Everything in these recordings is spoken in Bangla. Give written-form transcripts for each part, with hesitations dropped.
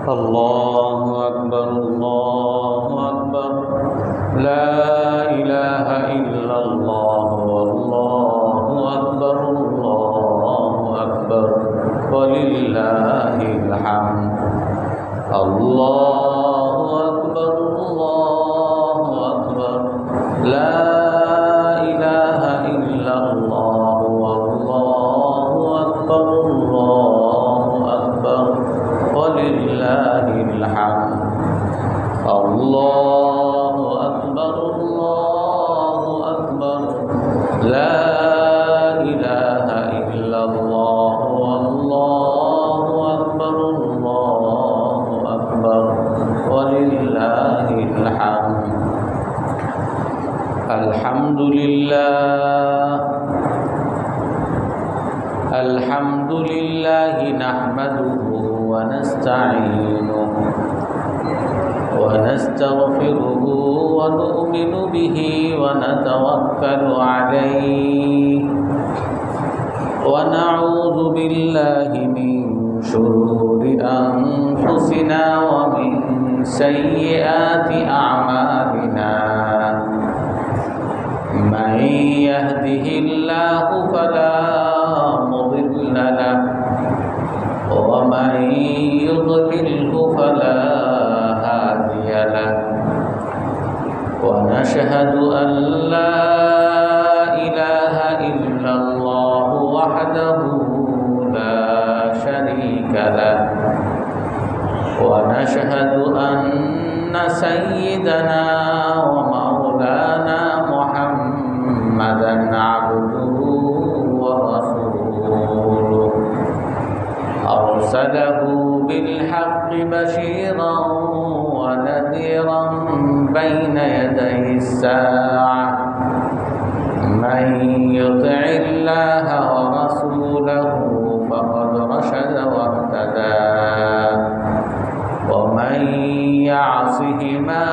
الله أكبر الله أكبر لا إله إلا الله والله أكبر الله أكبر ولله الحمد الله أكبر الله أكبر لا إله إلا الله والله أكبر الله أكبر ولله الحمد الله أكبر الله أكبر لا إله إلا الله والله أكبر الله أكبر ولله الحمد الحمد لله نحمده ونستعينه ونستغفره ونؤمن به ونتوكل عليه ونعوذ بالله من شرور أنفسنا ومن سيئات أعمالنا من يهده الله فلا مضل له ومن يضلله فلا هادي له ونشهد أن لا إله إلا الله وحده لا شريك له ونشهد أن سيدنا ومولانا محمدا عبده ورسوله أرسله بالحق بشيرا ونذيرا بين يدي الساعة من يطع الله ورسوله فقد رشد واهتدى ومن يعصهما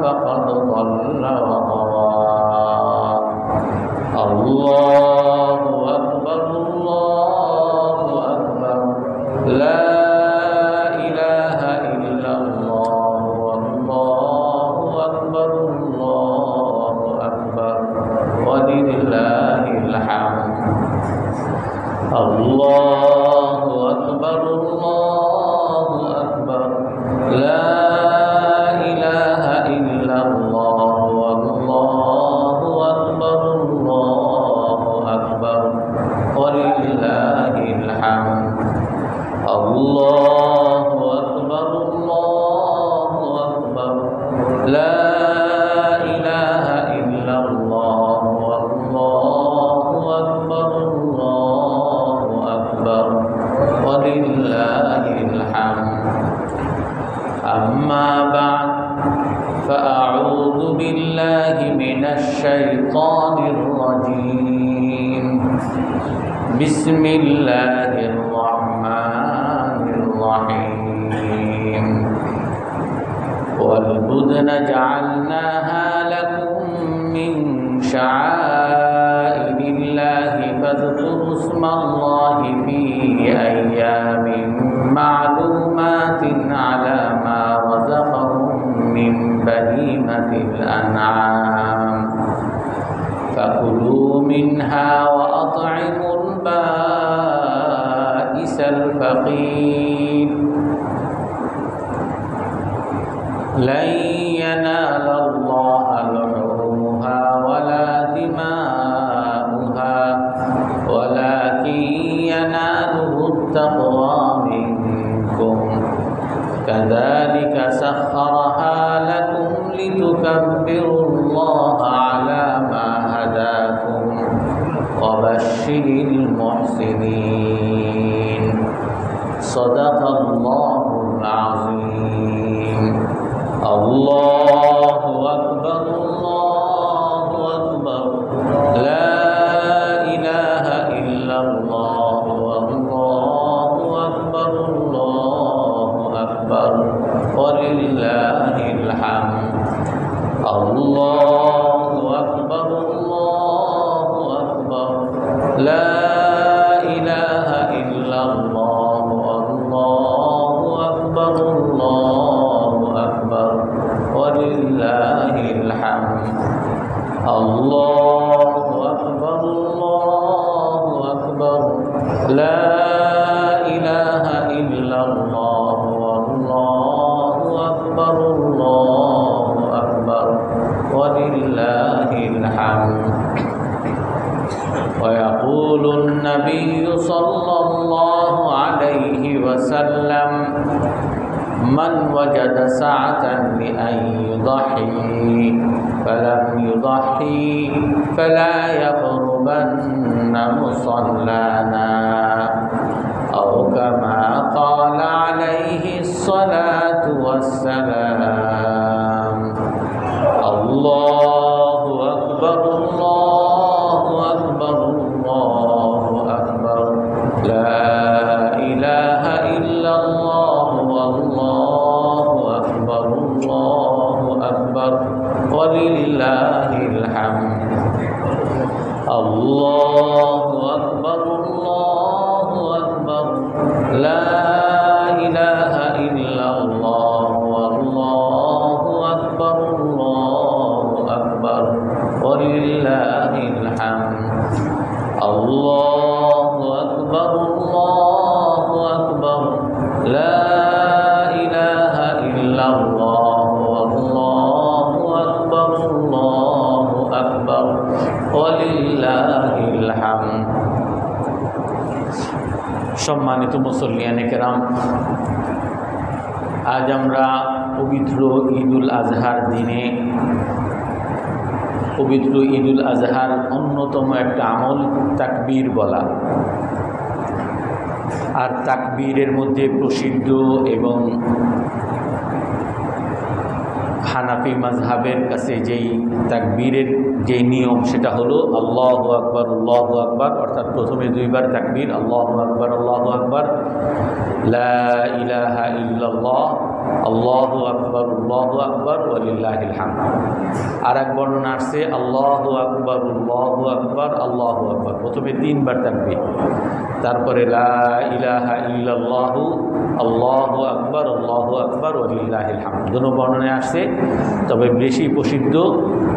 فقد ضل وغوى الله أكبر الله أكبر لا إله إلا الله والله أكبر الله أكبر ولله الحمد الله أكبر الله أكبر لا إله إلا الله والله أكبر الله أكبر ولله الحمد الله أكبر الله أكبر لا إله إلا الله والله أكبر الله أكبر ولله الحمد أما بعد فأعوذ بالله من الشيطان الرجيم بسم الله الرحمن الرحيم والبدن جعلناها لكم من شعائر الله فاذكروا اسم الله في أيام معلومات على ما رزقهم من بهيمة الأنعام فكلوا منها وأطعموا البائس الفقير لن ينال الله لحومها ولا دماؤها ولكن يناله التقوى منكم كذلك سخرها لكم لتكبروا الله على ما هداكم وبشر المحسنين صدق الله العظيم الله أكبر الله أكبر لا إله إلا الله والله أكبر الله أكبر ولله الحمد الله أكبر الله أكبر لا إله إلا الله والله أكبر الله أكبر ولله الحمد الله أكبر الله أكبر لا إله إلا الله والله أكبر الله أكبر ولله الحمد ويقول النبي صلى الله عليه وسلم من وجد سعة لأن يضحي فلم يضحي فلا يقربن مصلانا أو كما قال عليه الصلاة والسلام الله أكبر الله أكبر الله أكبر لا إله إلا الله والله أكبر الله أكبر ولله الحمد الله أكبر الله أكبر لا إله إلا الله والله أكبر الله أكبر ولله الحمد الله أكبر الله أكبر لا إله إلا الله والله أكبر الله أكبر ولله الحمد সম্মানিত মুসল্লিয়ানে কেরাম, আজ আমরা পবিত্র ঈদুল আজহার দিনে পবিত্র ঈদুল আজহার অন্যতম একটা আমল তাকবীর বলা। আর তাকবীরের মধ্যে প্রসিদ্ধ এবং হানাফি মাযহাবের কাছে যেই তাকবীরের যে নিয়ম সেটা হলো আল্লাহু আকবার আল্লাহু আকবার, অর্থাৎ প্রথমে দুইবার তাকবীর আল্লাহু আকবার আল্লাহু আকবার, লা ইলাহা ইল্লাল্লাহ আল্লাহু আকবার আল্লাহু আকবার ওয়ালিল্লাহিল হামদ। আর এক বর্ণনা আসছে আল্লাহু আকবার আল্লাহু আকবার আল্লাহু আকবার, প্রথমে তিনবার তাকবীর, তারপরে লা ইলাহা ইল্লাল্লাহু আল্লাহু আকবার ওয়ালিল্লাহিল হামদ। দুটো বর্ণনায় আসছে, তবে বেশি প্রসিদ্ধ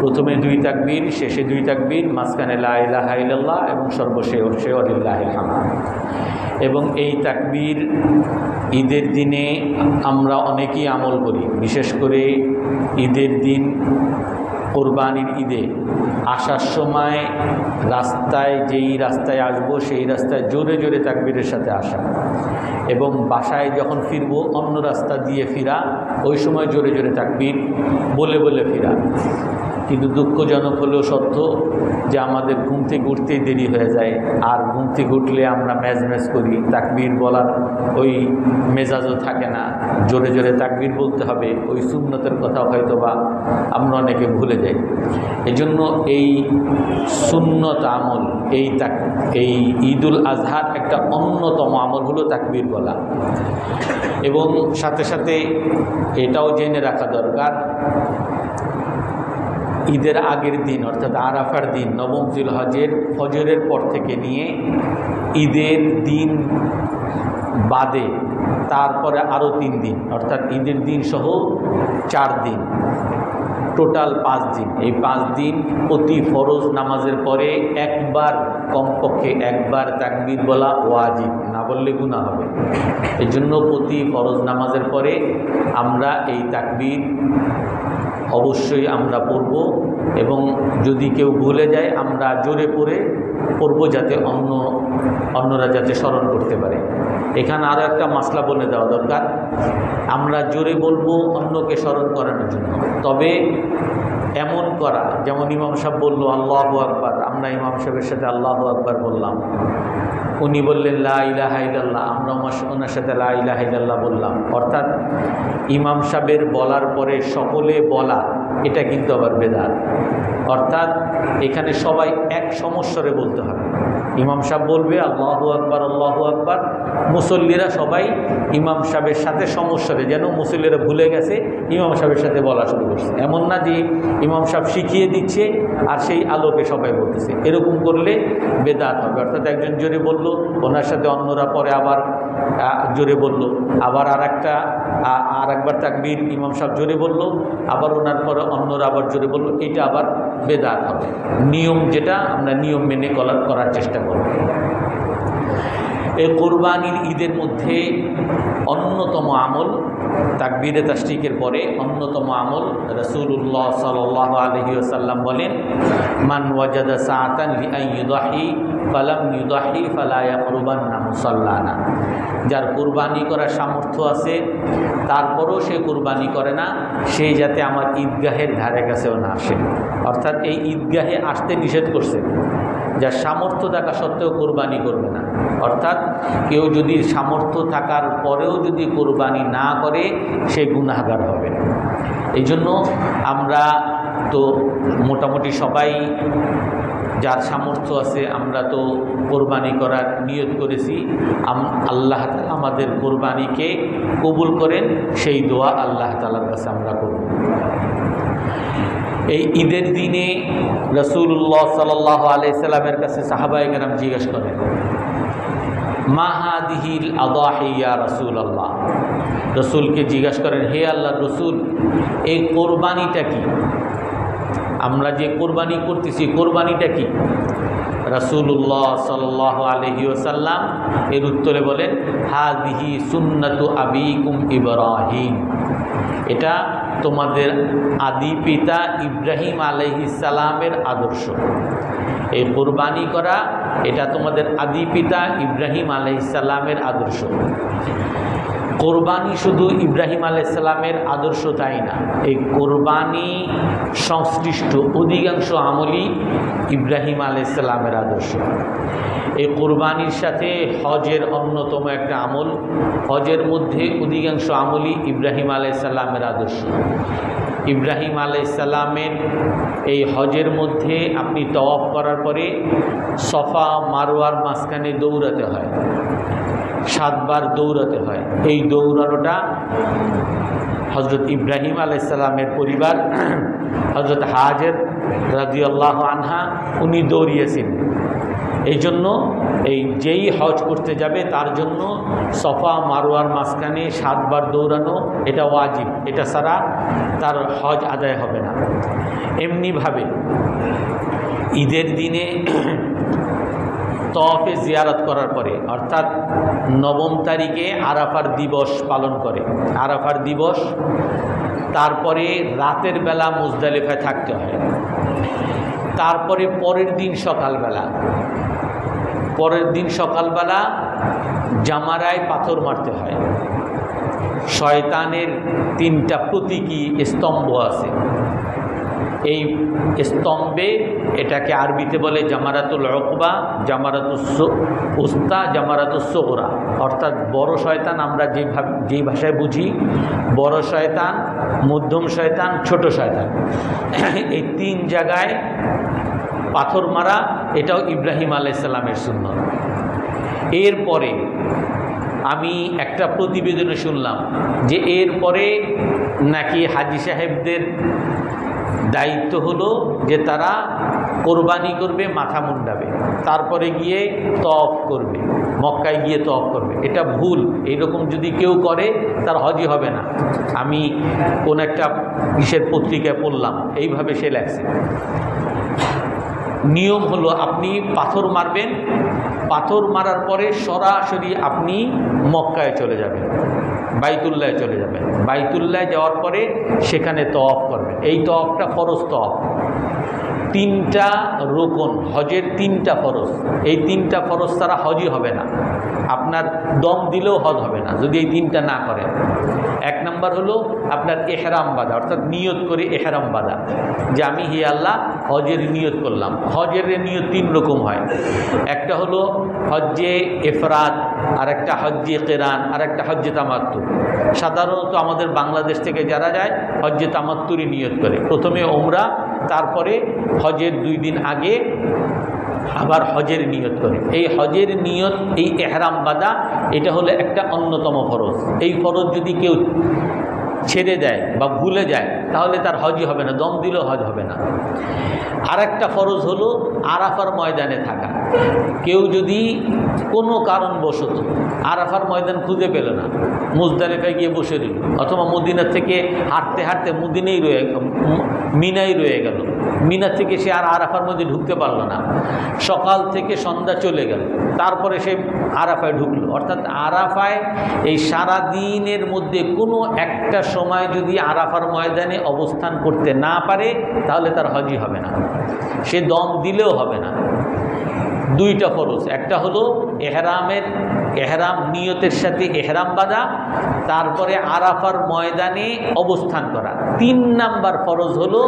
প্রথমে দুই তাকবীর, শেষে দুই তাকবীর, মাঝখানে লা ইলাহা ইল্লাল্লাহ এবং সর্বশেষে ওয়ালিল্লাহিল হামদ। এবং এই তাকবীর ঈদের দিনে আমরা অনেকেই আমল করি, বিশেষ করে ঈদের দিন কোরবানির ঈদে আসার সময় রাস্তায় যেই রাস্তায় আসবো সেই রাস্তায় জোরে জোরে তাকবীরের সাথে আসা, এবং বাসায় যখন ফিরবো অন্য রাস্তা দিয়ে ফিরা, ওই সময় জোরে জোরে তাকবীর বলে বলে ফিরা। কিন্তু দুঃখজনক হলেও সত্য যে আমাদের ঘুম থেকে উঠতেই দেরি হয়ে যায়, আর ঘুম থেকে উঠলে আমরা ম্যাজ করি, তাকবীর বলার ওই মেজাজও থাকে না, জোরে জোরে তাকবীর বলতে হবে, ওই সুন্নতের কথা হয়তো বা আমরা অনেকে ভুলে যাই। এজন্য এই সুন্নত আমল, এই ঈদুল আজহার একটা অন্যতম আমল হলো তাকবীর বলা। এবং সাথে সাথে এটাও জেনে রাখা দরকার, ঈদের আগের দিন অর্থাৎ আরাফার দিন, নবম জিলহজের ফজরের পর থেকে নিয়ে ঈদের দিন বাদে তারপরে আরও 3 দিন, অর্থাৎ ঈদের দিন সহ 4 দিন, টোটাল 5 দিন। এই 5 দিন প্রতি ফরজ নামাজের পরে একবার, কমপক্ষে একবার তাকবীর বলা ওয়াজিব, না বললে গুনাহ হবে। এই জন্য প্রতি ফরজ নামাজের পরে আমরা এই তাকবীর অবশ্যই আমরা পড়ব, এবং যদি কেউ ভুলে যায় আমরা জোরে পড়ব, যাতে অন্যরা যাতে স্মরণ করতে পারে। এখানে আরও একটা মাসলা বলে দেওয়া দরকার, আমরা জোরে বলবো অন্যকে স্মরণ করানোর জন্য, তবে এমন করা যেমন ইমাম সাহেব বললো আল্লাহু আকবার, আমরা ইমাম সাহেবের সাথে আল্লাহু আকবার বললাম, উনি বললেন লা ইলাহা ইল্লাল্লাহ, আমরা ওনার সাথে লা ইলাহা ইল্লাল্লাহ বললাম, অর্থাৎ ইমাম সাহেবের বলার পরে সকলে বলা, এটা কিন্তু আবার বেদাত। অর্থাৎ এখানে সবাই এক সমস্বরে বলতে হবে। ইমাম সাহেব বলবে আল্লাহু আকবার আল্লাহু আকবার, মুসল্লিরা সবাই ইমাম সাহেবের সাথে সমস্যাতে, যেন মুসল্লিরা ভুলে গেছে ইমাম সাহেবের সাথে বলা শুরু করছে। এমন না যে ইমাম সাহেব শিখিয়ে দিচ্ছে আর সেই আলোকে সবাই বলতেছে, এরকম করলে বেদাত হবে। অর্থাৎ একজন জোরে বলল, ওনার সাথে অন্যরা পরে আবার জোরে বলল, আবার আর একবার তাকবীর ইমাম সাহেব জোরে বলল, আবার ওনার পরে অন্যরা আবার জোরে বলল, এটা আবার বেদাত হবে। নিয়ম যেটা আমরা নিয়ম মেনে করার চেষ্টা করব। এই কোরবানির ঈদের মধ্যে অন্যতম আমল, তাকবীরে তাশরিকের পরে অন্যতম আমল, রাসূলুল্লাহ সাল্লাল্লাহু আলাইহি ওয়াসাল্লাম বলেন, মান ওয়াজাদা সাআতান লিআন ইউদাহি ফালাম ইউদাহি ফালা ইয়াকরুবান্না মুসাল্লানা। যার কুরবানি করার সামর্থ্য আছে তারপরও সে কুরবানি করে না, সে যাতে আমার ঈদগাহের ধারে কাছেও না আসে। অর্থাৎ এই ঈদগাহে আসতে নিষেধ করছে, যার সামর্থ্য থাকা সত্ত্বেও কোরবানি করবে না। অর্থাৎ কেউ যদি সামর্থ্য থাকার পরেও যদি কোরবানি না করে সে গুনাহগার হবে। এই জন্য আমরা তো মোটামুটি সবাই যার সামর্থ্য আছে আমরা তো কোরবানি করার নিয়ত করেছি। আল্লাহ তাআলা আমাদের কোরবানিকে কবুল করেন, সেই দোয়া আল্লাহ তাআলার কাছে আমরা করব। এই ঈদের দিনে রাসূলুল্লাহ সাল্লাল্লাহু আলাইহি সাল্লামের কাছে সাহাবায়ে কেরাম জিজ্ঞেস করেন, মা হাদিহিল আদাহি ইয়া রাসূলুল্লাহ। রসুলকে জিজ্ঞেস করেন, হে আল্লাহর রসুল, এই কোরবানিটা কি? আমরা যে কোরবানি করতেছি কোরবানিটা কি? রাসূলুল্লাহ সাল্লাল্লাহু আলাইহি ওয়াসাল্লাম এর উত্তরে বলেন, হাদিহি সুন্নাতু আবিকুম ইব্রাহিম। এটা তোমাদের আদি পিতা ইব্রাহিম আলাইহিস সালামের আদর্শ। এই কোরবানি করা এটা তোমাদের আদি পিতা ইব্রাহিম আলাইহিস সালামের আদর্শ। কোরবানি শুধু ইব্রাহিম আলাইহিস সালামের আদর্শ তাই না, এই কোরবানি সংশ্লিষ্ট অধিকাংশ আমলই ইব্রাহিম আলাইহিস সালামের আদর্শ। এই কোরবানির সাথে হজের অন্যতম একটা আমল, হজের মধ্যে অধিকাংশ আমলই ইব্রাহিম আলাইহিস সালামের আদর্শ। ইব্রাহিম আলাইহিস সালামের এই হজের মধ্যে আপনি তওয়াফ করার পরে সফা মারওয়ার মাঝখানে দৌড়াতে হয়, 7 বার দৌড়াতে হয়। এই দৌড়ানোটা হযরত ইব্রাহিম আলাইহিস সালামের পরিবার হযরত হাজের রাদিয়াল্লাহু আনহা উনি দৌড়িয়েছেন। এই জন্য এই যেই হজ করতে যাবে তার জন্য সফা মারওয়ার মাঝখানে 7 বার দৌড়ানো এটা ওয়াজিব, এটা ছাড়া তার হজ আদায় হবে না। এমনিভাবে ঈদের দিনে তওয়াফে জিয়ারত করার পরে অর্থাৎ 9 তারিখে আরাফার দিবস পালন করে, আরাফার দিবস, তারপরে রাতের বেলা মুজদালিফায় থাকতে হয়। তারপরে পরের দিন সকালবেলা জামারায় পাথর মারতে হয়। শয়তানের 3টা প্রতীকী স্তম্ভ আছে, এই স্তম্ভে এটাকে আরবিতে বলে জামারাতুল উকবা, জামারাতুস উস্তা, জামারাতুস সুগরা। অর্থাৎ বড় শয়তান আমরা যেই ভাষায় বুঝি, বড় শয়তান, মধ্যম শয়তান, ছোট শয়তান, এই 3 জায়গায় পাথর মারা, এটাও ইব্রাহিম আলাইহিস সালামের সুন্নাত। এরপরে আমি একটা প্রতিবেদনে শুনলাম যে এরপরে নাকি হাজী সাহেবদের দায়িত্ব হলো যে তারা কোরবানি করবে, মাথা মুন্ডাবে, তারপরে গিয়ে তওয়াফ করবে, মক্কায় গিয়ে তওয়াফ করবে। এটা ভুল। এইরকম যদি কেউ করে তার হজই হবে না। আমি কোন একটা কিসের পত্রিকায় পড়লাম, এইভাবে সে লেখছে। নিয়ম হলো আপনি পাথর মারবেন, পাথর মারার পরে সরাসরি আপনি মক্কায় চলে যাবেন, বাইতুল্লাহে চলে যাবেন। বাইতুল্লাহে যাওয়ার পরে সেখানে তওয়াফ করবেন। এই তওয়াফটা ফরজ তওয়াফ। 3টা রোকন, হজের 3টা ফরজ। এই 3টা ফরজ ছাড়া হজই হবে না। আপনার দম দিলেও হজ হবে না যদি এই 3টা না করেন। 1 নম্বর হলো আপনার ইহরাম বাঁধা, অর্থাৎ নিয়ত করে ইহরাম বাঁধা, যে আমি হি আল্লাহ হজের নিয়ত করলাম। হজের নিয়ত 3 রকম হয়, একটা হলো হজ্জে ইফরাদ, আর একটা হজ্জে কিরান, আর একটা হজ্জে তামাত্তু। সাধারণত আমাদের বাংলাদেশ থেকে যারা যায় হজ্জে তামাত্তুরই নিয়ত করে, প্রথমে ওমরা, তারপরে হজের 2 দিন আগে আবার হজের নিয়ত করে। এই হজের নিয়ত, এই এহরাম বাঁধা, এটা হলো একটা অন্যতম ফরজ। এই ফরজ যদি কেউ ছেড়ে দেয় বা ভুলে যায় তাহলে তার হজই হবে না, দম দিলেও হজ হবে না। আর একটা ফরজ হলো আরাফার ময়দানে থাকা। কেউ যদি কোনো কারণবশত আরাফার ময়দান খুঁজে পেল না, মুজদালিফায় গিয়ে বসে রইল, অথবা মদিনা থেকে হাঁটতে হাঁটতে মিনাই রয়ে গেল, মিনা থেকে সে আর আরাফার মধ্যে ঢুকতে পারলো না, সকাল থেকে সন্ধ্যা চলে গেল, তারপরে সে আরাফায় ঢুকলো। অর্থাৎ আরাফায় এই সারা দিনের মধ্যে কোনো একটা সময় যদি আরাফার ময়দানে অবস্থান করতে না পারে তাহলে তার হজই হবে না, সে দম দিলেও হবে না। দুইটা ফরজ, একটা হলো এহরাম নিয়তের সাথে এহরাম বাঁধা, তারপরে আরাফার ময়দানে অবস্থান করা। 3 নাম্বার ফরজ হলো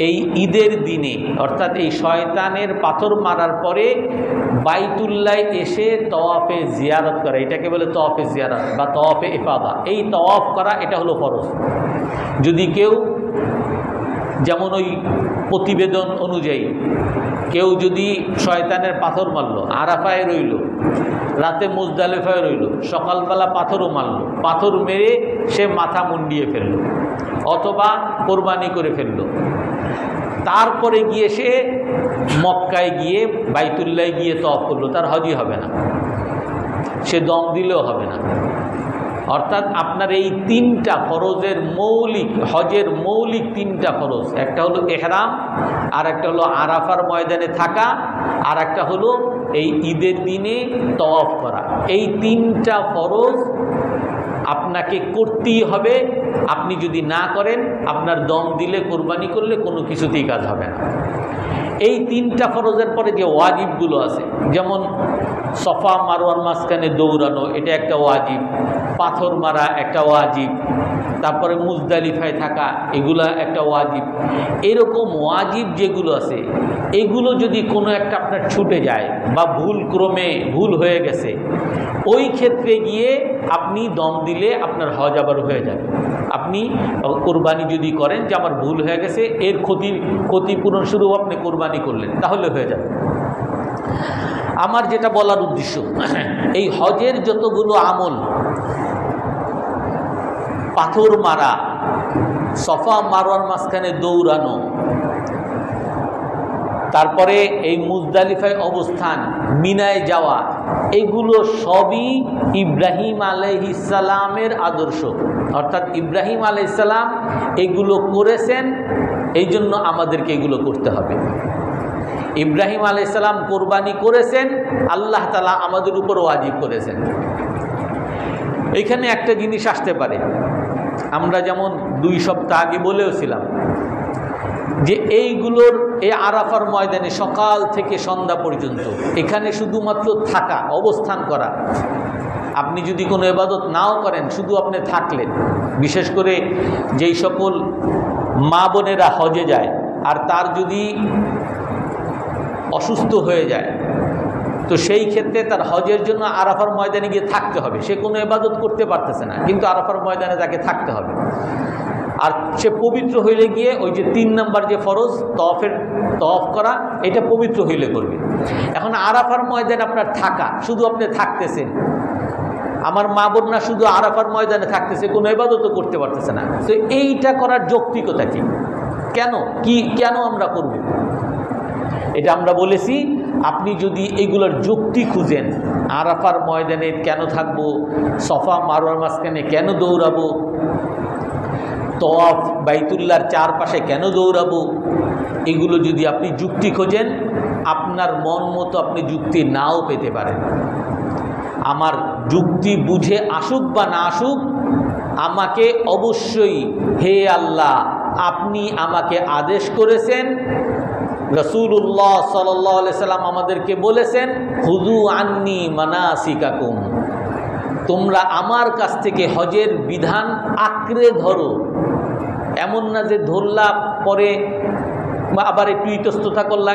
এই ঈদের দিনে, অর্থাৎ এই শয়তানের পাথর মারার পরে বাইতুল্লাহ এসে তওয়াফে জিয়ারত করা, এটাকে বলে তওয়াফে জিয়ারত বা তওয়াফে ইফাদা। এই তওয়াফ করা এটা হলো ফরজ। যদি কেউ, যেমন ওই প্রতিবেদন অনুযায়ী, কেউ যদি শয়তানের পাথর মারল, আরাফায় রইল, রাতে মুজদালিফায় রইল, সকালবেলা পাথরও মারল, পাথর মেরে সে মাথা মুন্ডিয়ে ফেলল অথবা কোরবানি করে ফেলল, তারপরে গিয়ে সে মক্কায় গিয়ে বাইতুল্লাহ গিয়ে তওয়াফ করলো, তার হজই হবে না, সে দম দিলেও হবে না। অর্থাৎ আপনার এই 3টা ফরজের মৌলিক, হজের মৌলিক 3টা ফরজ, একটা হলো এহরাম, আর একটা হলো আরাফার ময়দানে থাকা, আর একটা হলো এই ঈদের দিনে তওয়াফ করা। এই 3টা ফরজ আপনাকে করতেই হবে। আপনি যদি না করেন, আপনার দম দিলে, কোরবানি করলে কোনো কিছুতেই কাজ হবে না। এই 3টা ফরজের পরে যে ওয়াজিবগুলো আছে, যেমন সফা মারওয়ার মাঝখানে দৌড়ানো, এটা একটা ওয়াজিব, পাথর মারা একটা ওয়াজিব, তারপরে মুজদালিফায় থাকা, এগুলা একটা ওয়াজিব। এরকম ওয়াজিব যেগুলো আছে, এগুলো যদি কোনো একটা আপনার ছুটে যায় বা ভুল হয়ে গেছে, ওই ক্ষেত্রে গিয়ে আপনি দম দিলে আপনার হজ আবার হয়ে যাবে। আপনি কোরবানি যদি করেন যে আমার ভুল হয়ে গেছে, এর ক্ষতিপূরণ স্বরূপ আপনি কোরবানি করলেন, তাহলে হয়ে যাবে। আমার যেটা বলার উদ্দেশ্য, এই হজের যতগুলো আমল, পাথর মারা, সফা মারওয়ার মাঝখানে দৌড়ানো, তারপরে এই মুজদালিফায় অবস্থান, মিনায় যাওয়া, এগুলো সবই ইব্রাহিম আলাইহিস সালামের আদর্শ। অর্থাৎ ইব্রাহিম আলাইহিস সালাম এগুলো করেছেন, এই জন্য আমাদেরকে এগুলো করতে হবে। ইব্রাহিম আলাইহিস সালাম কোরবানি করেছেন, আল্লাহ তাআলা আমাদের উপর ওয়াজিব করেছেন। এইখানে একটা জিনিস আসতে পারে, আমরা যেমন 2 সপ্তাহ আগে বলেওছিলাম যে এইগুলোর, এই আরাফার ময়দানে সকাল থেকে সন্ধ্যা পর্যন্ত এখানে শুধুমাত্র থাকা, অবস্থান করা। আপনি যদি কোনো ইবাদত নাও করেন, শুধু আপনি থাকলেন, বিশেষ করে যেই সকল মা বোনেরা হজে যায় আর তার যদি অসুস্থ হয়ে যায়, তো সেই ক্ষেত্রে তার হজের জন্য আরাফার ময়দানে গিয়ে থাকতে হবে। সে কোনো ইবাদত করতে পারতেছে না, কিন্তু আরাফার ময়দানে তাকে থাকতে হবে। আর সে পবিত্র হইলে গিয়ে ওই যে 3 নাম্বার যে ফরজ তওয়াফ করা, এটা পবিত্র হইলে করবে। এখন আরাফার ময়দানে আপনার থাকা, শুধু আপনি থাকতেছেন, আমার মা বোন না শুধু আরাফার ময়দানে থাকতেছে, কোনো ইবাদতও করতে পারতেছে না, তো এইটা করার যৌক্তিকতা কি? কেন আমরা করব? এটা আমরা বলেছি, আপনি যদি এগুলোর যুক্তি খুঁজেন, আরাফার ময়দানে কেন থাকবো, সফা মারওয়ার মাঝখানে কেন দৌড়াবো, তওয়াফ বাইতুল্লাহর চারপাশে কেন দৌড়াবো, এগুলো যদি আপনি যুক্তি খোঁজেন, আপনার মন মতো আপনি যুক্তি নাও পেতে পারেন। আমার যুক্তি বুঝে আসুক বা না আসুক, আমাকে অবশ্যই, হে আল্লাহ, আপনি আমাকে আদেশ করেছেন, রাসূলুল্লাহ সাল্লাল্লাহু আলাইহি সাল্লাম আমাদেরকে বলেছেন, খুযু আন্নী মানাসিকাকুম, তোমরা আমার কাছ থেকে হজের বিধান আঁকড়ে ধরো। এমন না যে ধরলা পরে আবার একটু ইতস্ততা করলা,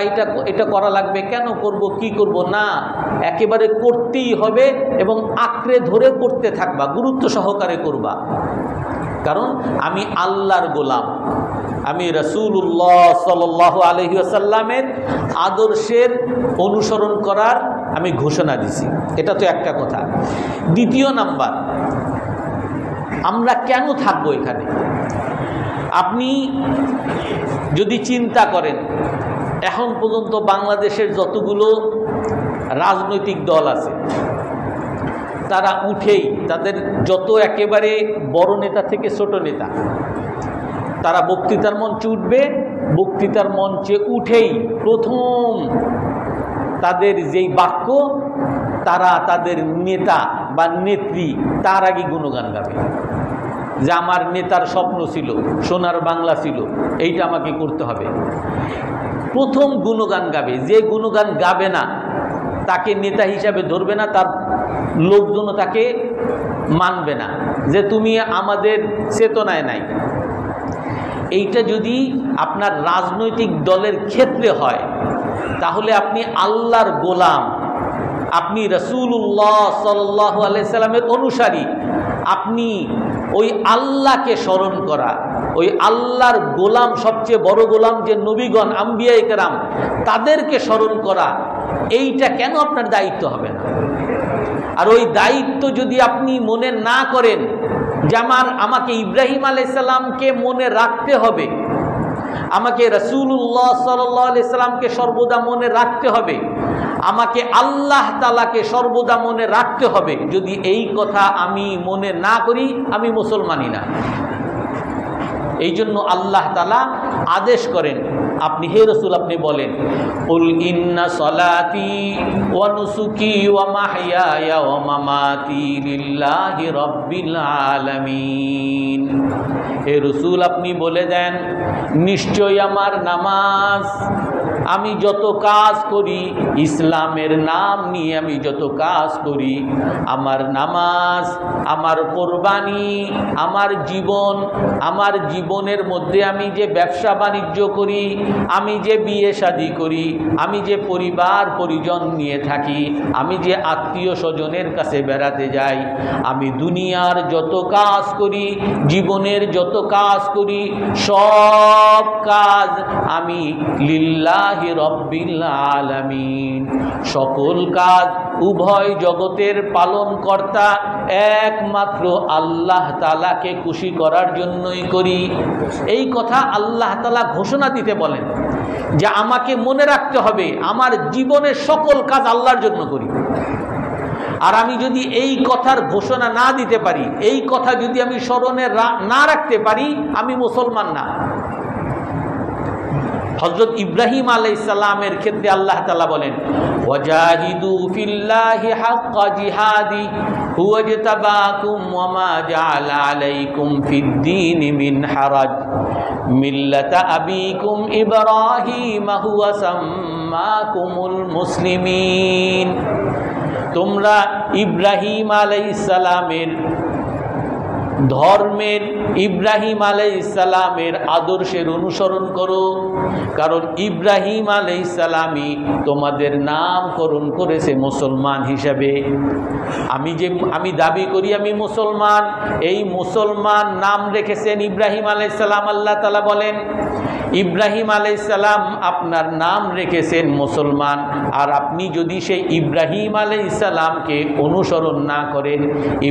এটা করা লাগবে, কেন করব, কি করব, না, একেবারে করতেই হবে এবং আঁকড়ে ধরে করতে থাকবা, গুরুত্ব সহকারে করবা। কারণ আমি আল্লাহর গোলাম, আমি রাসূলুল্লাহ সাল্লাল্লাহু আলাইহি ওয়াসাল্লামের আদর্শের অনুসরণ করার আমি ঘোষণা দিছি। এটা তো একটা কথা। দ্বিতীয় নাম্বার, আমরা কেন থাকবো এখানে? আপনি যদি চিন্তা করেন, এখন পর্যন্ত বাংলাদেশের যতগুলো রাজনৈতিক দল আছে তারা উঠেই, তাদের যত একেবারে বড় নেতা থেকে ছোট নেতা, তারা বক্তৃতার মঞ্চে উঠবে, বক্তৃতার মঞ্চে উঠেই প্রথম তাদের যেই বাক্য, তারা তাদের নেতা বা নেত্রী তার আগে গুণগান গাবে, যে আমার নেতার স্বপ্ন ছিল, সোনার বাংলা ছিল, এইটা আমাকে করতে হবে। প্রথম গুণগান গাবে। যে গুণগান গাবে না তাকে নেতা হিসাবে ধরবে না, তার লোকজনও তাকে মানবে না, যে তুমি আমাদের চেতনায় নাই। এইটা যদি আপনার রাজনৈতিক দলের ক্ষেত্রে হয়, তাহলে আপনি আল্লাহর গোলাম, আপনি রাসূলুল্লাহ সাল্লাল্লাহু আলাইহি সাল্লামের অনুসারী। আপনি ওই আল্লাহকে স্মরণ করা, ওই আল্লাহর গোলাম, সবচেয়ে বড় গোলাম যে নবীগণ, আম্বিয়ায়ে কেরাম, তাদেরকে স্মরণ করা, এইটা কেন আপনার দায়িত্ব হবে না? আর ওই দায়িত্ব যদি আপনি মনে না করেন যে আমাকে ইব্রাহিম আলাইহিস সালামকে মনে রাখতে হবে, আমাকে রাসূলুল্লাহ সাল্লাল্লাহু আলাইহি সাল্লামকে সর্বদা মনে রাখতে হবে, আমাকে আল্লাহ তাআলাকে সর্বদা মনে রাখতে হবে, যদি এই কথা আমি মনে না করি, আমি মুসলমানই না। এই জন্য আল্লাহ তাআলা আদেশ করেন, আপনি হে রাসূল আপনি বলেন, কুল ইন্না সলাতি ওয়া নুসুকি ওয়া মাহইয়ায়া ওয়া মামাতি লিল্লাহি রাব্বিল আলামিন। হে রাসূল আপনি বলে দেন, নিশ্চয় আমার নামাজ, আমি যত কাজ করি, ইসলামের নাম নিয়ে আমি যত কাজ করি, আমার নামাজ, আমার কোরবানি, আমার জীবন, আমার জীবনের মধ্যে আমি যে ব্যবসা বাণিজ্য করি, আমি যে বিয়ে শাদী করি, আমি যে পরিবার পরিজন নিয়ে থাকি, আমি যে আত্মীয় স্বজনের কাছে বেড়াতে যাই, আমি দুনিয়ার যত কাজ করি, জীবনের যত কাজ করি, সব কাজ আমি লিল্লাহি রাব্বিল আলামিন, সকল কাজ উভয় জগতের পালনকর্তা একমাত্র আল্লাহ তাআলাকে খুশি করার জন্যই করি। এই কথা আল্লাহ তাআলা ঘোষণা দিতে বলেন যে আমাকে মনে রাখতে হবে, আমার জীবনের সকল কাজ আল্লাহর জন্য করি। আর আমি যদি এই কথার ঘোষণা না দিতে পারি, এই কথা যদি আমি স্মরণে না রাখতে পারি, আমি মুসলমান না। হযরত ইব্রাহিম আলাইহিস সালামের ক্ষেত্রে আল্লাহ তাআলা বলেন, ওয়াজাহিদু ফিল্লাহি হাক্কা জিহাদি হুয়া ইজতাবাকুম ওয়া মা জাআলা আলাইকুম ফিদ-দীনি মিন হারাজ মিল্লাতা আবিকুম ইব্রাহিম হুয়া সাম্মাকুমুল মুসলিমিন। তোমরা ইব্রাহিম আলাইহিস সালামের ধর্মের, ইব্রাহিম আলাইহিস সালামের আদর্শের অনুসরণ করো, কারণ ইব্রাহিম আলাইহিস সালামই তোমাদের নামকরণ করেছে মুসলমান হিসাবে। আমি দাবি করি আমি মুসলমান, এই মুসলমান নাম রেখেছেন ইব্রাহিম আলাইহিস সালাম। আল্লাহ তাআলা বলেন, ইব্রাহিম আলাইহিস সালাম আপনার নাম রেখেছেন মুসলমান, আর আপনি যদি সেই ইব্রাহিম আলাইহিস সালামকে অনুসরণ না করেন,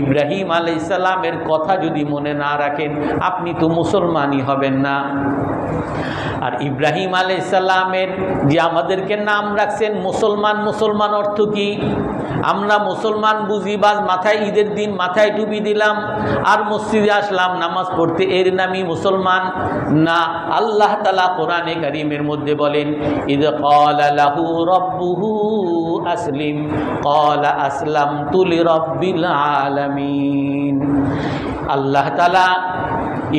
ইব্রাহিম আলাইহিস সালামের কথা যদি মনে না রাখেন, আপনি তো মুসলমানই হবেন না। আর ইব্রাহিম আলাইহিস সালামের যে আমাদেরকে নাম রাখছেন মুসলমান, মুসলমান অর্থ কি? আমরা মুসলমান বুঝি বাস মাথায় ঈদের দিন মাথায় টুপি দিলাম আর মসজিদে আসলাম নামাজ পড়তে, এর নামই মুসলমান না। আল্লাহ তাআলা কোরআনে কারীমের মধ্যে বলেন, ইয ক্বালা লাহু রাব্বুহু আসলিম ক্বালা আসলামতু লিরাব্বিল আলামিন। আল্লাহ তাআলা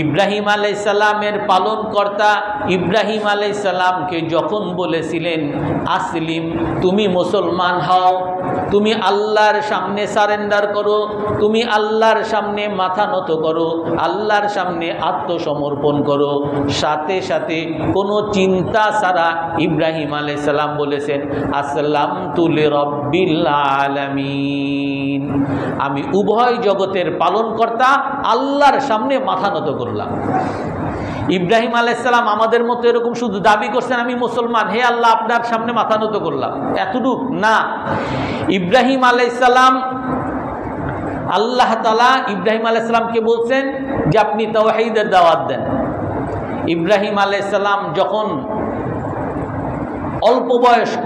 ইব্রাহিম আলাইহিস সালামের পালনকর্তা ইব্রাহিম আলাইহিস সালামকে যখন বলেছিলেন, আসলিম, তুমি মুসলমান হও, তুমি আল্লাহর সামনে সারেন্ডার করো, তুমি আল্লাহর সামনে মাথা নত করো, আল্লাহর সামনে আত্মসমর্পণ করো, সাথে সাথে কোনো চিন্তা ছাড়া ইব্রাহিম আলাইহিস সালাম বলেছেন, আসলামতু লিরাব্বিল আলামিন, আমি উভয় জগতের পালনকর্তা আল্লাহর সামনে মাথা নত করলাম। ইব্রাহিম আলাইহিস সালাম আমাদের মতো এরকম শুধু দাবি করছেন আমি মুসলমান, হে আল্লাহ আপনার সামনে মাথা নত করলাম, এতটুক না। ইব্রাহিম আলাইহিস সালাম, আল্লাহ তাআলা ইব্রাহিম আলাইহিস সালামকে বলছেন যে আপনি তাওহীদের দাওয়াত দেন। ইব্রাহিম আলাইহিস সালাম যখন অল্প বয়স্ক,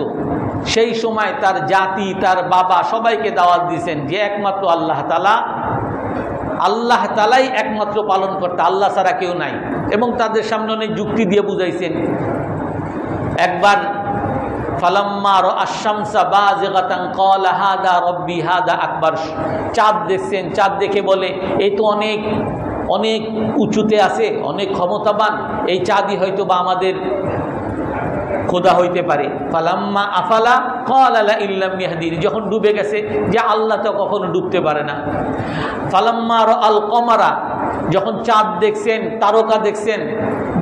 সেই সময় তার জাতি, তার বাবা সবাইকে দাওয়াত দিয়েছেন যে একমাত্র আল্লাহ তাআলাই একমাত্র পালন করতে, আল্লাহ ছাড়া কেউ নাই। এবং তাদের সামনে অনেক যুক্তি দিয়ে বুঝাইছেন। একবার ফালাম্মা রাআশ-শামসা বাযিগাতান ক্বালা হাদা রাব্বি হাদা আকবার, চাঁদ দেখছেন, চাঁদ দেখে বলে এই তো অনেক অনেক উঁচুতে আছে, অনেক ক্ষমতাবান, এই চাঁদই হয়তো বা আমাদের খোদা হইতে পারে। ফালাম্মা আফালা ক্বালা লা ইল্লাম ইয়াহদিনি, যখন ডুবে গেছে যে আল্লাহ তো কখনো ডুবতে পারে না। ফালাম্মা রাআল কমারা, যখন চাঁদ দেখছেন, তারকা দেখছেন,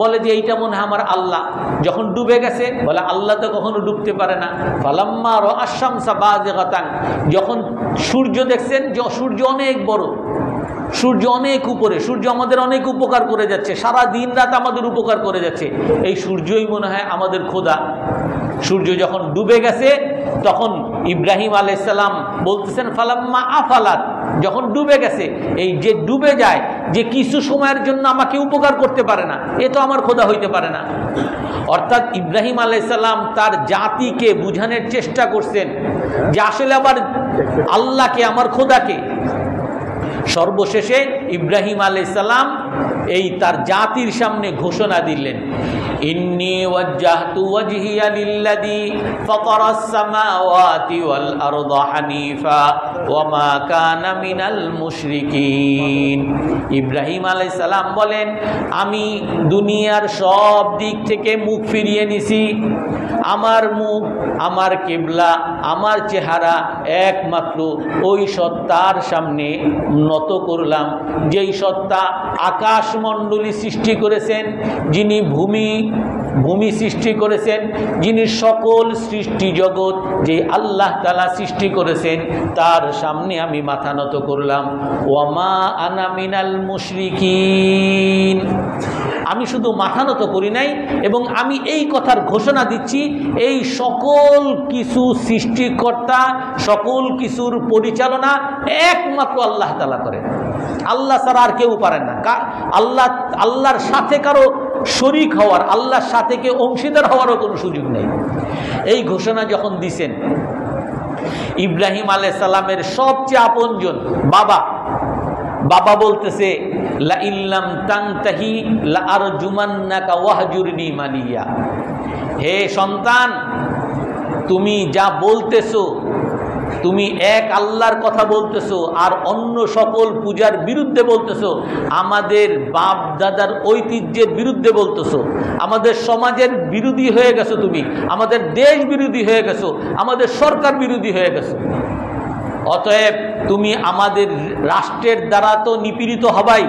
বলে যে এইটা মনে হয় আমার আল্লাহ। যখন ডুবে গেছে বলে আল্লাহ তো কখনো ডুবতে পারে না। ফালাম্মা রাআশ-শামসা বাযিগাতান, যখন সূর্য দেখছেন যে সূর্য অনেক বড়, সূর্য অনেক উপরে, সূর্য আমাদের অনেক উপকার করে যাচ্ছে, সারা দিন রাত আমাদের উপকার করে যাচ্ছে, এই সূর্যই মনে হয় আমাদের খোদা। সূর্য যখন ডুবে গেছে তখন ইব্রাহিম আলাইহিস সালাম বলতেছেন ফালাম্মা আফালাত, যখন ডুবে গেছে, এই যে ডুবে যায়, যে কিছু সময়ের জন্য আমাকে উপকার করতে পারে না, এ তো আমার খোদা হইতে পারে না। অর্থাৎ ইব্রাহিম আলাইহিস সালাম তার জাতিকে বুঝানোর চেষ্টা করছেন যে আসলে আবার আল্লাহকে, আমার খোদাকে। সর্বশেষে ইব্রাহিম আলাইহিস সালাম এই তার জাতির সামনে ঘোষণা দিলেন, ইন্নী ওয়াজ্জাহতু ওয়াজহিয়া লিল্লাযী ফাতারাস সামাওয়াতি ওয়াল আরদা হানিফা ওয়া মা কানা মিনাল মুশরিকিন। ইব্রাহিম আলাইহিস সালাম বলেন, আমি দুনিয়ার সব দিক থেকে মুখ ফিরিয়ে নিছি, আমার মুখ, আমার কিবলা, আমার চেহারা একমাত্র ওই সত্তার সামনে নত করলাম, যেই সত্তা আকাশমণ্ডলী সৃষ্টি করেছেন, যিনি ভূমি সৃষ্টি করেছেন, যিনি সকল সৃষ্টি জগৎ যে আল্লাহ তাআলা সৃষ্টি করেছেন, তার সামনে আমি মাথা নত করলাম। ওয়া মা আনা মিনাল মুশরিকিন, আমি শুধু মাথা নত করি নাই, এবং আমি এই কথার ঘোষণা দিচ্ছি, এই সকল কিছু সৃষ্টিকর্তা, সকল কিছুর পরিচালনা একমাত্র আল্লাহ তাআলা করেন, আল্লাহ ছাড়া আর কেউ পারেন না। আল্লাহর সাথে কারো শরীক হওয়ার, আল্লাহর সাথে কেউ অংশীদার হওয়ারও কোনো সুযোগ নেই। এই ঘোষণা যখন দিছেন, ইব্রাহিম আলাইহিস সালামের সবচেয়ে আপনজন বাবা বলতেছে, লা ইল্লাম তানতাহি লা আরজুমান্নাকা ওয়াহজুরনি মালিয়া, হে সন্তান, তুমি যা বলতেছো, তুমি এক আল্লাহর কথা বলতেছো আর অন্য সকল পূজার বিরুদ্ধে বলতেছো, আমাদের বাপ দাদার ঐতিহ্যের বিরুদ্ধে বলতেছো, আমাদের সমাজের বিরোধী হয়ে গেছো, তুমি আমাদের দেশ বিরোধী হয়ে গেছো, আমাদের সরকার বিরোধী হয়ে গেছো। অতএব তুমি আমাদের রাষ্ট্রের দ্বারা তো নিপীড়িত হবাই,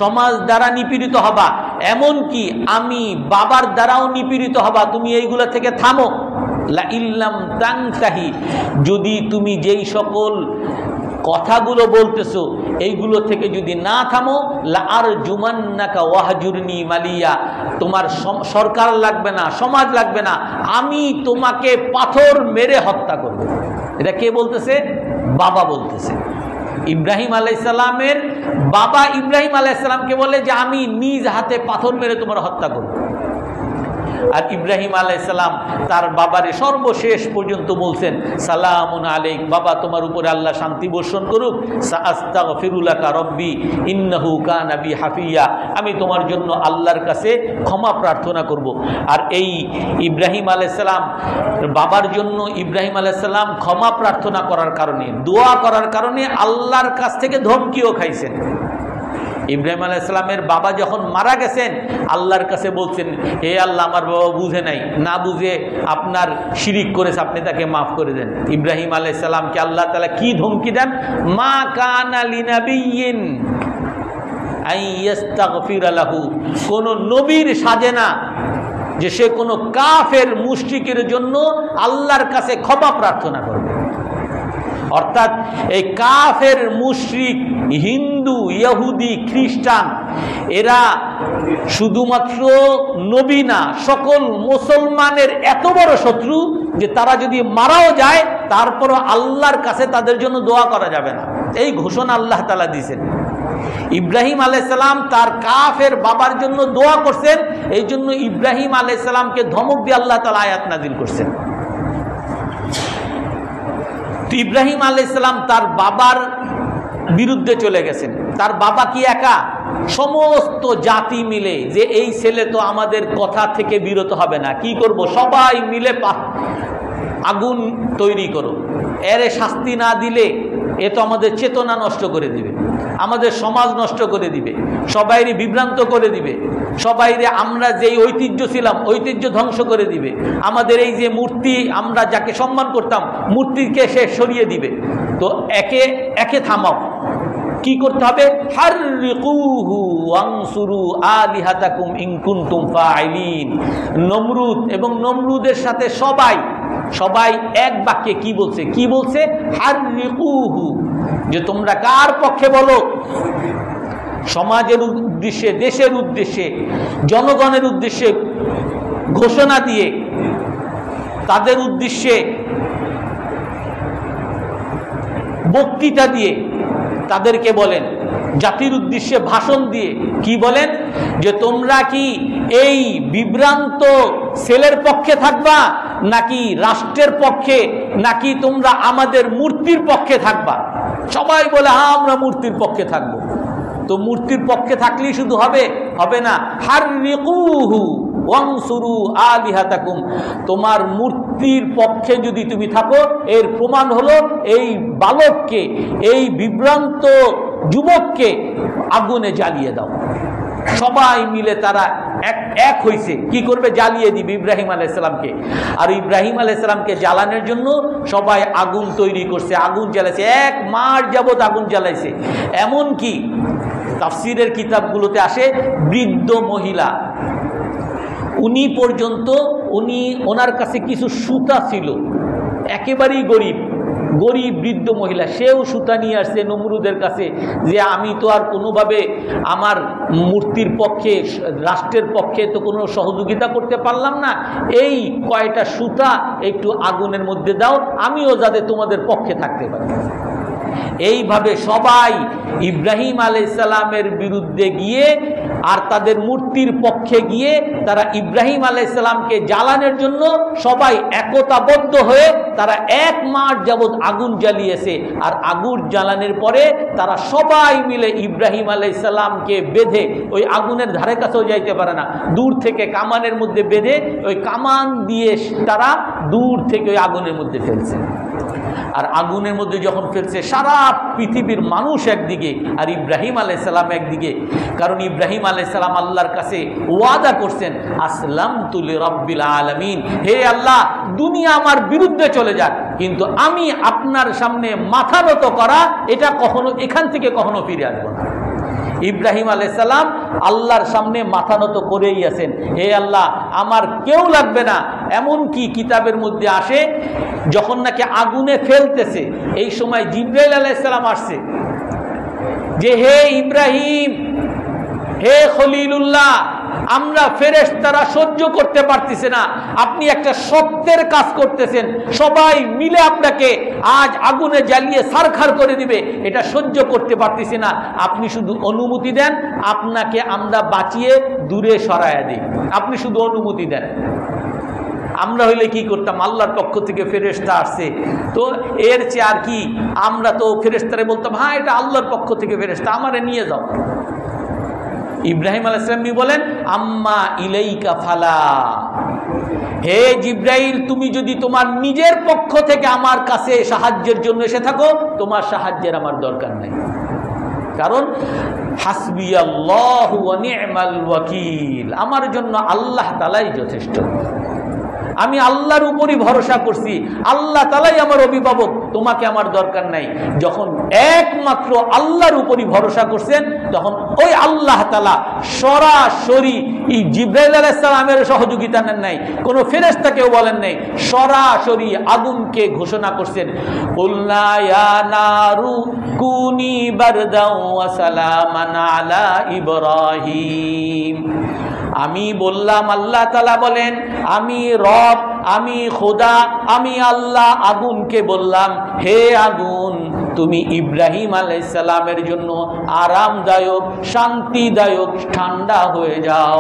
সমাজ দ্বারা নিপীড়িত হবা, এমনকি আমি বাবার দ্বারাও নিপীড়িত হবা, তুমি এইগুলা থেকে থামো। লা ইল্লাম তানতাহি, যদি তুমি যেই সকল কথাগুলো বলতেছো এইগুলো থেকে যদি না থামো, লা আরজুমান্নাকা ওয়াহজুরনি মালিয়া, তোমার সরকার লাগবে না, সমাজ লাগবে না, আমি তোমাকে পাথর মেরে হত্যা করব। এটা কে বলতেছে? বাবা বলতেছে। ইব্রাহিম আলাইহিস সালামের বাবা ইব্রাহিম আলাইহিস সালামকে বলে যে আমি নিজ হাতে পাথর মেরে তোমার হত্যা করব। আর ইব্রাহিম আলাইহিস সালাম তার বাবারে সর্বশেষ পর্যন্ত বলছেন, সালামুন আলাইক, বাবা তোমার উপরে আল্লাহ শান্তি বর্ষণ করুক, সাআস্তাগফিরু লাকা রব্বি ইন্নাহু কানা বি হাফিয়া, আমি তোমার জন্য আল্লাহর কাছে ক্ষমা প্রার্থনা করব। আর এই ইব্রাহিম আলাইহিস সালাম বাবার জন্য ইব্রাহিম আলাইহিস সালাম ক্ষমা প্রার্থনা করার কারণে, দোয়া করার কারণে আল্লাহর কাছ থেকে ধমকিও খাইছেন। ইব্রাহিম আলাইহিস সালামের বাবা যখন মারা গেছেন, আল্লাহর কাছে বলছেন, হে আল্লাহ, আমার বাবা বুঝে নাই, না বুঝে আপনার শিরিক করেছে, আপনি তাকে মাফ করে দেন। ইব্রাহিম আলাইহিস সালামকে আল্লাহ তাআলা কি ধমকি দেন? মা কানা লিনাবিয়্যিন আইয়াস্তাগফিরা লাহু, কোন নবীর সাজে না যে সে কোনো কাফের মুশরিকের জন্য আল্লাহর কাছে ক্ষমা প্রার্থনা করবে। অর্থাৎ এই কাফের মুশরিক, হিন্দু, ইহুদি, খ্রিস্টান, এরা শুধুমাত্র নবী না, সকল মুসলমানের এত বড় শত্রু যে তারা যদি মারাও যায় তারপরও আল্লাহর কাছে তাদের জন্য দোয়া করা যাবে না। এই ঘোষণা আল্লাহ তাআলা দিয়েছেন। ইব্রাহিম আলাইহিস সালাম তার কাফের বাবার জন্য দোয়া করছেন, এই জন্য ইব্রাহিম আলাইহিস সালামকে ধমক দিয়ে আল্লাহ তাআলা আয়াত নাযিল করছেন। তো ইব্রাহিম আলাইহিস সালাম তার বাবার বিরুদ্ধে চলে গেছেন। তার বাবা কি একা? সমস্ত জাতি মিলে যে এই ছেলে তো আমাদের কথা থেকে বিরত হবে না, কি করব, সবাই মিলে আগুন তৈরি করো, এর শাস্তি না দিলে এ তো আমাদের চেতনা নষ্ট করে দিবে, আমাদের সমাজ নষ্ট করে দিবে, সবাইরে বিভ্রান্ত করে দিবে, সবাইরে আমরা যেই ঐতিহ্য ছিলাম ঐতিহ্য ধ্বংস করে দিবে, আমাদের এই যে মূর্তি আমরা যাকে সম্মান করতাম মূর্তিকে সে সরিয়ে দিবে। তো একে একে থামাও, কি করতে হবে? হাররিকুহু ওয়ানসুরু আলিহাতাকুম ইন কুনতুম ফাইলিন। নমরুদ এবং নমরুদের সাথে সবাই এক বাক্যে কি বলছে? কি বলছে? হাররিকুহু, যে তোমরা কার পক্ষে বলো? সমাজের উদ্দেশ্যে, দেশের উদ্দেশ্যে, জনগণের উদ্দেশ্যে ঘোষণা দিয়ে, তাদের উদ্দেশ্যে বক্তৃতা দিয়ে তাদেরকে বলেন, জাতির উদ্দেশ্যে ভাষণ দিয়ে কি বলেন? যে তোমরা কি এই বিভ্রান্ত ছেলের পক্ষে থাকবা নাকি রাষ্ট্রের পক্ষে, নাকি তোমরা আমাদের মূর্তির পক্ষে থাকবা? সবাই বলে হ্যাঁ আমরা মূর্তির পক্ষে থাকবো। তো মূর্তির পক্ষে থাকলেই শুধু হবে না, হাররিকুহু ওয়ানসুরু আলিহাতাকুম, তোমার মূর্তির পক্ষে যদি তুমি থাকো এর প্রমাণ হলো এই বালককে, এই বিভ্রান্ত যুবককে আগুনে জ্বালিয়ে দাও। সবাই মিলে তারা এক হইছে, কি করবে? জ্বালিয়ে দিবে ইব্রাহিম আলাইহিস সালামকে। আর ইব্রাহিম আলাইহিস সালামকে জ্বালানোর জন্য সবাই আগুন তৈরি করছে, আগুন জ্বালাইছে, 1 মাস যাবত আগুন জ্বালাইছে। এমন কি তাফসীরের কিতাবগুলোতে আসে বৃদ্ধ মহিলা, উনি পর্যন্ত ওনার কাছে কিছু সুতা ছিল, একেবারেই গরিব বৃদ্ধ মহিলা, সেও সুতা নিয়ে আসছে নমরুদের কাছে যে আমি তো আর কোনোভাবে আমার মূর্তির পক্ষে, রাষ্ট্রের পক্ষে তো কোনো সহযোগিতা করতে পারলাম না, এই কয়টা সুতা একটু আগুনের মধ্যে দাও, আমিও যাতে তোমাদের পক্ষে থাকতে পারি। এইভাবে সবাই ইব্রাহিম আলাইহিস সালামের বিরুদ্ধে গিয়ে আর তাদের মূর্তির পক্ষে গিয়ে তারা ইব্রাহিম আলাইহিস সালামকে জ্বালানোর জন্য সবাই একতাবদ্ধ হয়ে তারা 1 মাস যাবৎ আগুন জ্বালিয়েছে। আর আগুন জ্বালানোর পরে তারা সবাই মিলে ইব্রাহিম আলাইহিস সালামকে বেঁধে, ওই আগুনের ধারে কাছেও যাইতে পারে না, দূর থেকে কামানের মধ্যে বেঁধে ওই কামান দিয়ে তারা দূর থেকে ওই আগুনের মধ্যে ফেলছে। আর আগুনের মধ্যে যখন ফেলছে সারা পৃথিবীর মানুষ একদিকে আর ইব্রাহিম আলাইহিস সালাম একদিকে, কারণ ইব্রাহিম আলাইহিস সালাম আল্লাহর কাছে ওয়াদা করছেন আসলামতু লিরাব্বিল আলামিন, হে আল্লাহ দুনিয়া আমার বিরুদ্ধে চলে যাক কিন্তু আমি আপনার সামনে মাথা নত করা এটা কখনো, এখান থেকে কখনো ফিরে আসবো না। ইব্রাহিম আলাইহিস সালাম আল্লাহর সামনে মাথা নত করেই আছেন, হে আল্লাহ আমার কেউ লাগবে না। এমন কি কিতাবের মধ্যে আসে যখন নাকি আগুনে ফেলতেছে এই সময় জিবরাইল আলাইহিস সালাম আসছে যে হে ইব্রাহিম, হে খলিলুল্লাহ, আমরা ফেরেশতারা সহ্য করতে পারতেছি না, আপনি একটা সত্যের কাজ করতেছেন, সবাই মিলে আপনাকে আজ আগুনে জ্বালিয়ে ছারখার করে দিবে, এটা সহ্য করতে পারতেছি না, আপনি শুধু অনুমতি দেন, আপনাকে আমরা বাঁচিয়ে দূরে সরাইয়া দিই, আপনি শুধু অনুমতি দেন। আমরা হইলে কি করতাম? আল্লাহর পক্ষ থেকে ফেরেশতা আসছে, তো এর চেয়ে আর কি, আমরা তো ফেরেশতারে বলতাম হ্যাঁ এটা আল্লাহর পক্ষ থেকে ফেরেশতা, আমারে নিয়ে যাও। ইব্রাহিম আলাইহিস সালাম বলেন আম্মা ইলাইকা ফালা, হে জিব্রাইল তুমি যদি তোমার নিজের পক্ষ থেকে আমার কাছে সাহায্যের জন্য এসে থাকো, তোমার সাহায্যের আমার দরকার নেই, কারণ হাসবিয়াল্লাহু ওয়া নি'মাল ওয়াকিল, আমার জন্য আল্লাহ তাআলাই যথেষ্ট। আমি আল্লাহর উপরই ভরসা করছি, আল্লাহ তাআলাই আমার অভিভাবক, তোমাকে আমার দরকার নাই। যখন একমাত্র আল্লাহর উপরই ভরসা করছেন, তখন ওই আল্লাহ তাআলা সরাসরি জিবরাইল আলাইহিস সালামের সহযোগিতা নেন নাই, কোনো ফেরেশতাকেও বলেন নাই, সরাসরি আগুনকে ঘোষণা করছেন, কুলনা ইয়া নারু কুনি বারদাও ওয়া সালামান আলা ইব্রাহিম। আমি বললাম, আল্লাহ তাআলা বলেন, আমি রব, আমি খোদা, আমি আল্লাহ আগুনকে বললাম, হে আগুন, তুমি ইব্রাহিম আলাইহিস সালামের জন্য আরামদায়ক, শান্তিদায়ক, ঠান্ডা হয়ে যাও।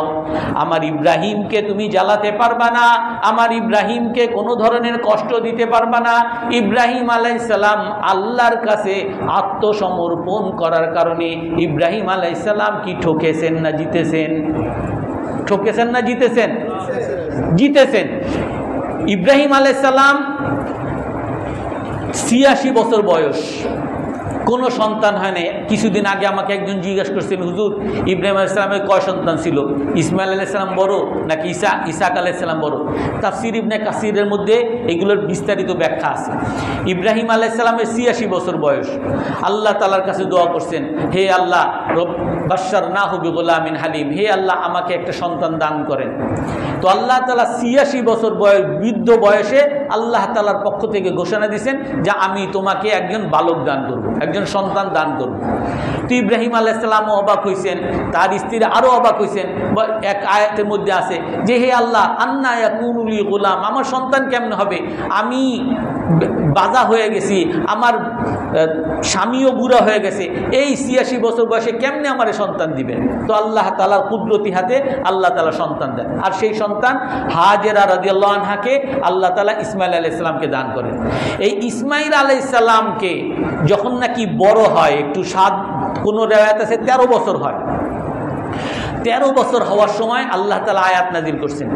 আমার ইব্রাহিমকে তুমি জ্বালাতে পারবা না, আমার ইব্রাহিমকে কোনো ধরনের কষ্ট দিতে পারবা না। ইব্রাহিম আলাইহিস সালাম আল্লাহর কাছে আত্মসমর্পণ করার কারণে ইব্রাহিম আলাইহিস সালাম কি ঠকেছেন না জিতেছেন? ঠকেছেন না জিতেছেন? জিতেছেন। ইব্রাহিম আলাইহিস সালাম ৮৬ বছর বয়স, কোনো সন্তান হয় না। কিছুদিন আগে আমাকে একজন জিজ্ঞাসা করছেন, হুজুর ইব্রাহিম আলাইহিস সালামের কয় সন্তান ছিল? ইসমাইল আলাইহিস সালাম বড় নাকি ইসাক আলাইহিস সালাম বড়? তাফসীর ইবনে কাসিরের মধ্যে এগুলোর বিস্তারিত ব্যাখ্যা আছে। ইব্রাহিম আলাইহিস সালামের ৮৬ বছর বয়স, আল্লাহ তাআলার কাছে দোয়া করছেন, হে আল্লাহ, রব বাশশারনাহু বিগুলামিন হালিম, হে আল্লাহ আমাকে একটা সন্তান দান করেন। তো আল্লাহ তাআলা ৮৬ বছর বয়স, বৃদ্ধ বয়সে আল্লাহ তাআলার পক্ষ থেকে ঘোষণা দিয়েছেন যে আমি তোমাকে একজন বালক দান করব, একজন সন্তান দান করব। তো ইব্রাহিম আলাইহিস সালামও অবাক হয়েছেন, তার স্ত্রী আরও অবাক হয়েছেন। এক আয়াতের মধ্যে আছে যে হে আল্লাহ, আন্না ইয়াকুনু লি গুলাম, আমার সন্তান কেমন হবে? আমি বাজা হয়ে গেছি, আমার স্বামীও বুড়া হয়ে গেছে, এই ৮৬ বছর বয়সে কেমনে আমার সন্তান দিবেন? তো আল্লাহ তাআলার কুদরতি হাতে আল্লাহ তাআলা সন্তান দেন, আর সেই সন্তান হাজেরা রাদিয়াল্লাহু আনহাকে আল্লাহ তাআলা ইসমাইল আলাইহিস সালামকে দান করেন। এই ইসমাইল আলাইহিস সালামকে যখন নাকি বড় হয়, একটু কোনো রিওয়ায়াত আছে ১৩ বছর হয়, ১৩ বছর হওয়ার সময় আল্লাহ তাআলা আয়াত নাযিল করছেন,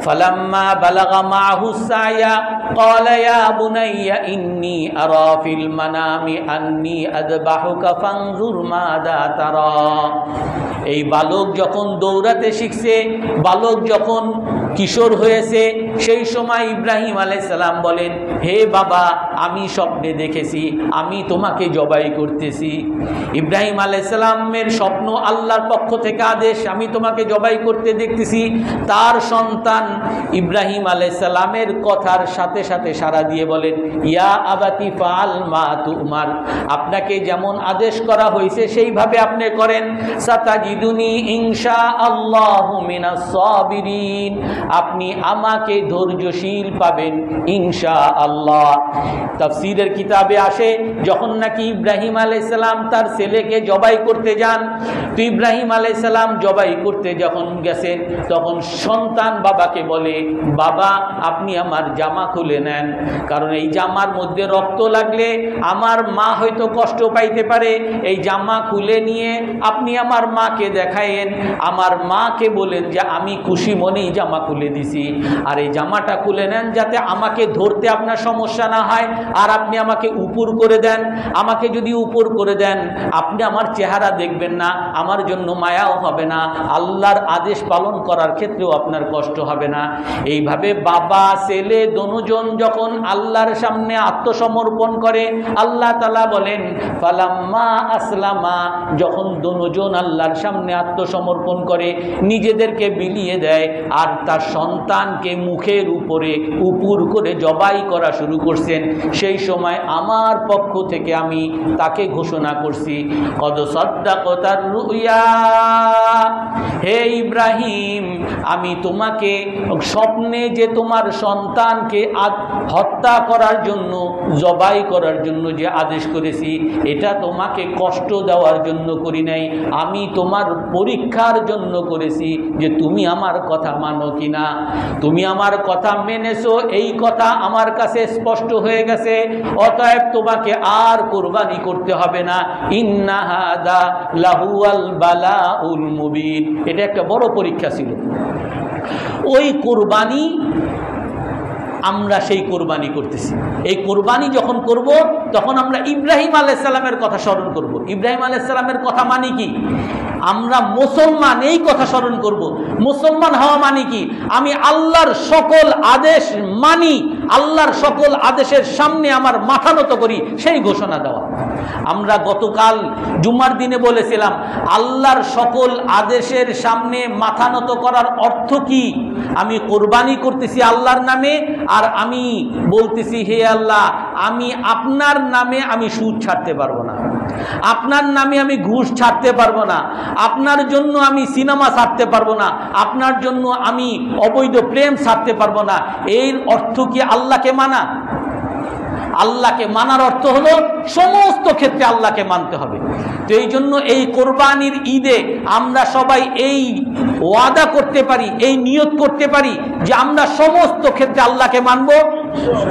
ফালাম্মা বালাগা মাহু সায়া ক্বালা ইয়া বুনাইয়া ইন্নী আরা ফিল মানামি আন্নী আযবাহুকা ফানজুর মাযা তারা। এই বালক যখন দৌড়াতে শিখছে, বালক যখন কিশোর হয়েছে, সেই সময় ইব্রাহিম আলাইহিস সালাম বলেন, হে বাবা, আমি স্বপ্নে দেখেছি আমি তোমাকে জবাই করতেছি। ইব্রাহিম আলাইহিস সালামের স্বপ্ন, আল্লাহর পক্ষ থেকে আদেশ, আমি তোমাকে জবাই করতে দেখতেছি। তার সন্তান ইব্রাহিম আলাইহিস সালামের কথার সাথে সাথে সাড়া দিয়ে বলেন, ইয়া আবাতি ফাআল মা তুমার, আপনাকে যেমন আদেশ করা হয়েছে সেইভাবে আপনি করেন। সাতাজিদুনি ইনশাআল্লাহু মিনাস সাবিরিন, আপনি আমাকে ধৈর্যশীল পাবেন ইনশাআল্লাহ। তাফসীরের কিতাবে আসে, যখন নাকি ইব্রাহিম আলাইহিস সালাম তার ছেলেকে জবাই করতে যান, তো ইব্রাহিম আলাইহিস সালাম জবাই করতে যখন গেছেন, তখন সন্তান বাবাকে বলে, বাবা আপনি আমার জামা খুলে নেন, কারণ এই জামার মধ্যে রক্ত লাগলে আমার মা হয়তো কষ্ট পাইতে পারে, এই জামা খুলে নিয়ে আপনি আমার মাকে দেখায়েন, আমার মাকে বলেন যে আমি খুশি মনেই জামা খুলে দিছি, আর এই জামাটা খুলে নেন যাতে আমাকে ধরতে আপনার সমস্যা না হয়, আর আপনি আমাকে উপর করে দেন। আমাকে যদি উপর করে দেন, আপনি আমার চেহারা দেখবেন না, আমার জন্য মায়াও হবে না, আল্লাহর আদেশ পালন করার ক্ষেত্রেও আপনার কষ্ট হবে না। এইভাবে বাবা ছেলে দুজন যখন আল্লাহর সামনে আত্মসমর্পণ করে, আল্লাহ তাআলা বলেন, ফালাম্মা আসলামা, যখন দুজন আল্লাহর সামনে আত্মসমর্পণ করে, নিজেদেরকে বিলিয়ে দেয়, আর তার সন্তানকে মুখের উপরে উপর করে জবাই করা শুরু করছেন, সেই সময় আমার পক্ষ থেকে আমি তাকে ঘোষণা করছি, কদ সাদ্দাকাতার রুয়া, হে ইব্রাহিম, আমি তোমাকে স্বপ্নে যে তোমার সন্তানকে হত্যা করার জন্য, জবাই করার জন্য যে আদেশ করেছি, এটা তোমাকে কষ্ট দেওয়ার জন্য করি নাই, আমি তোমার পরীক্ষার জন্য করেছি যে তুমি আমার কথা মানো কিনা। তুমি আমার কথা মেনেছো, এই কথা আমার কাছে স্পষ্ট হয়ে গেছে, অতএব তোমাকে আর কুরবানি করতে হবে না। ইন্না হাদা লাহুয়াল বালাউল মুবিন, এটা একটা বড় পরীক্ষা ছিল। ওই কুরবানি আমরা সেই কোরবানি করতেছি। এই কোরবানি যখন করব তখন আমরা ইব্রাহিম আলাইহিস সালামের কথা স্মরণ করব। ইব্রাহিম আলাইহিস সালামের কথা মানে কি? আমরা মুসলমান, এই কথা স্মরণ করব। মুসলমান হওয়া মানে কি? আমি আল্লাহর সকল আদেশ মানি, আল্লাহর সকল আদেশের সামনে আমার মাথা নত করি, সেই ঘোষণা দেওয়া। আমরা গতকাল জুমার দিনে বলেছিলাম আল্লাহর সকল আদেশের সামনে মাথা নত করার অর্থ কি? আমি কোরবানি করতেছি আল্লাহর নামে, আর আমি বলতেছি হে আল্লাহ, আমি আপনার নামে আমি সুদ ছাড়তে পারবো না, আপনার নামে আমি ঘুষ ছাড়তে পারবো না, আপনার জন্য আমি সিনেমা ছাড়তে পারবো না, আপনার জন্য আমি অবৈধ প্রেম ছাড়তে পারবো না। এর অর্থ কি আল্লাহকে মানা? আল্লাহকে মানার অর্থ হলো সমস্ত ক্ষেত্রে আল্লাহকে মানতে হবে। তো এই জন্য এই কোরবানির ঈদে আমরা সবাই এই ওয়াদা করতে পারি, এই নিয়ত করতে পারি যে আমরা সমস্ত ক্ষেত্রে আল্লাহকে মানব।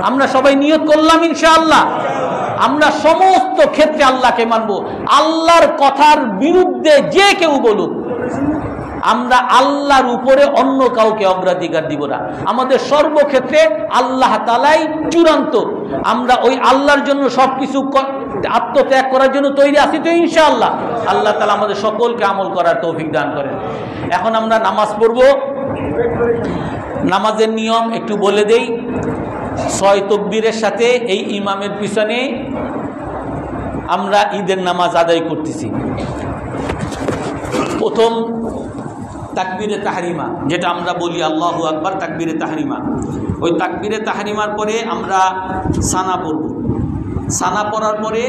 আমরা সবাই নিয়ত করলাম ইনশাআল্লাহ, আমরা সমস্ত ক্ষেত্রে আল্লাহকে মানব। আল্লাহর কথার বিরুদ্ধে যে কেউ বলুক, আমরা আল্লাহর উপরে অন্য কাউকে অগ্রাধিকার দিব না। আমাদের সর্বক্ষেত্রে আল্লাহ তাআলাই চূড়ান্ত। আমরা ওই আল্লাহর জন্য সবকিছু আত্মত্যাগ করার জন্য তৈরি আছি তো ইনশাআল্লাহ। আল্লাহ তাআলা আমাদের সকলকে আমল করার তৌফিক দান করেন। এখন আমরা নামাজ পড়ব। নামাজের নিয়ম একটু বলে দেই। 6 তাকবীরের সাথে এই ইমামের পিছনে আমরা ঈদের নামাজ আদায় করতেছি। প্রথম তাকবীরে তাহরিমা, যেটা আমরা বলি আল্লাহু আকবার, তাকবীরে তাহরিমা। ওই তাকবীরে তাহরিমার পরে আমরা সানা পড়ব। সানা পড়ার পরে